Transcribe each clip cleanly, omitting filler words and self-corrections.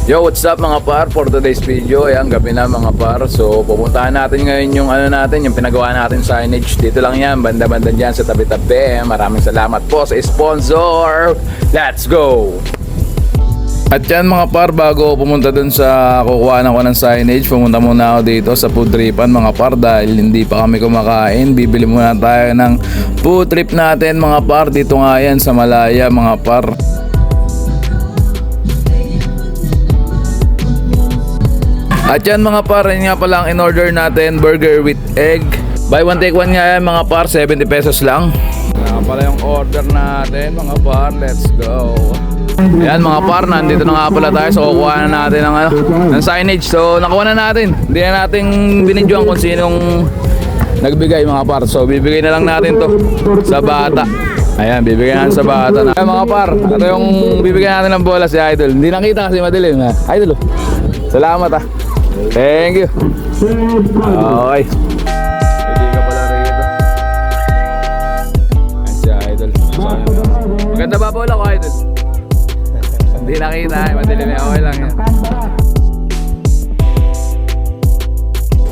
Yo, what's up mga par? For today's video, ayan, gabi na mga par. So, pupuntahan natin ngayon yung yung pinagawa natin signage. Dito lang yan, banda-banda dyan sa tabi-tabi. Maraming salamat po sa sponsor. Let's go! At yan mga par, bago pumunta dun sa kukuhaan ko ng signage, pumunta muna ako dito sa food tripan mga par. Dahil hindi pa kami kumakain, bibili muna tayo ng food trip natin mga par. Dito nga yan sa Malaya mga par. At yan mga par, yun nga pala ang in-order natin, burger with egg. Buy one take one nga yan mga par, 70 pesos lang. Yan pala yung order natin mga par, let's go. Ayan mga par, nandito na nga pala tayo. So kukuha na natin ng signage. So nakuha na natin. Hindi na natin binidyoan kung sinong nagbigay mga par. So bibigay na lang natin to sa bata. Ayan, bibigay natin sa bata na. Ayan mga par, ito yung bibigyan natin ng bola si Idol. Hindi nakita kasi madilim ha. Idol, salamat ha. Thank you. Okay. Hindi ka pala rito. Ayan si Idol. Maganda ba bola ko Idol? Hindi nakita eh, madilim eh, okay lang yan.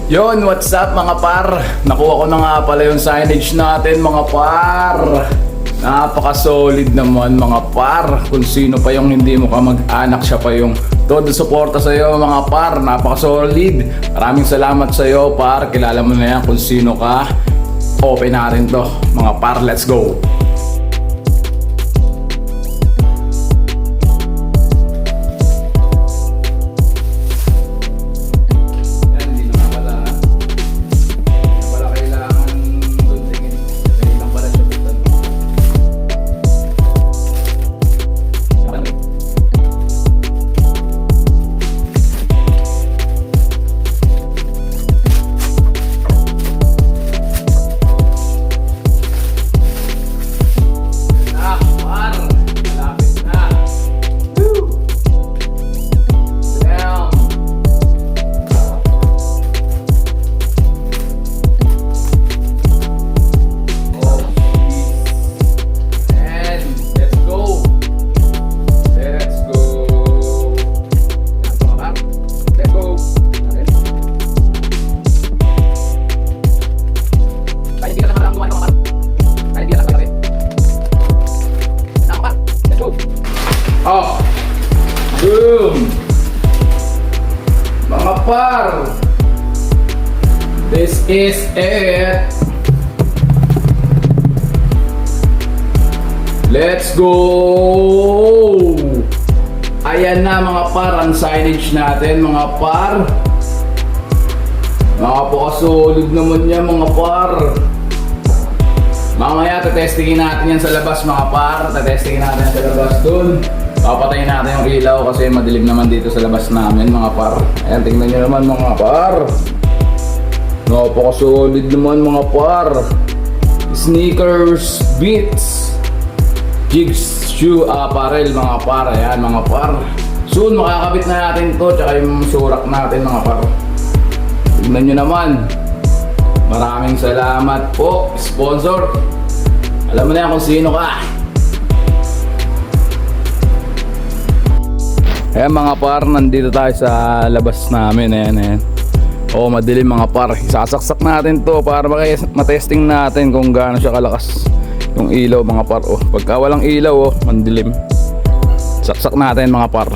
Yon, what's up mga par? Nakuha ko na nga pala yung signage natin mga par. Napaka-solid naman mga par. Kung sino pa yung hindi mo kamag-anak, siya pa yung todo suporta sa'yo mga par. Napaka-solid. Maraming salamat sa'yo par. Kilala mo na yan kung sino ka. Open natin to mga par, let's go. Oh, boom! Mga par, this is it. Let's go! Ayan na mga par, ang signage natin mga par. Napaka-solid naman yan mga par. Mamaya tetestingin natin yan sa labas mga par. Tetestingin natin yan sa labas dun. Papatayin natin yung ilaw kasi madilim naman dito sa labas namin mga par. Ayan, tingnan nyo naman mga par. Napaka-solid naman mga par. Sneakers, Beats, Jigs, Shoe, Apparel mga par. Ayan mga par. Soon makakabit na natin to, tsaka yung surak natin mga par. Tingnan nyo naman. Maraming salamat po, sponsor. Alam mo na yan kung sino ka. Ayan mga par, nandito tayo sa labas namin. Ayan. Oo, madilim mga par. Isasaksak natin to para matesting natin kung gaano siya kalakas yung ilaw mga par. Oh, pagka walang ilaw, mandilim. Saksak natin mga par.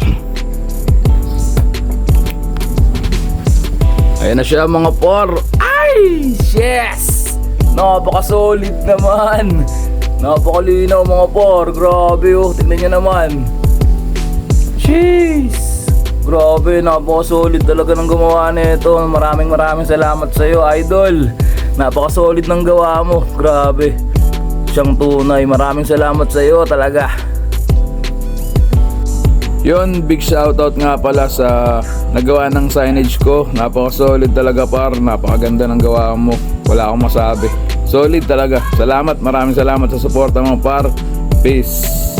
Ayan na siya mga par. Ay! Yes! Napaka-solid naman. Napakalinaw mga par. Grabe oh, tignan nyo naman. Jeez! Grabe, napaka-solid talaga ng gumawa nito. Maraming salamat sa iyo, Idol. Napaka-solid ng gawa mo. Grabe. Siyang tunay. Maraming salamat sa iyo talaga. Yun, big shoutout nga pala sa nagawa ng signage ko. Napaka-solid talaga par. Napakaganda ng gawa mo. Wala akong masabi. Solid talaga. Salamat, maraming salamat sa suporta mo par. Peace.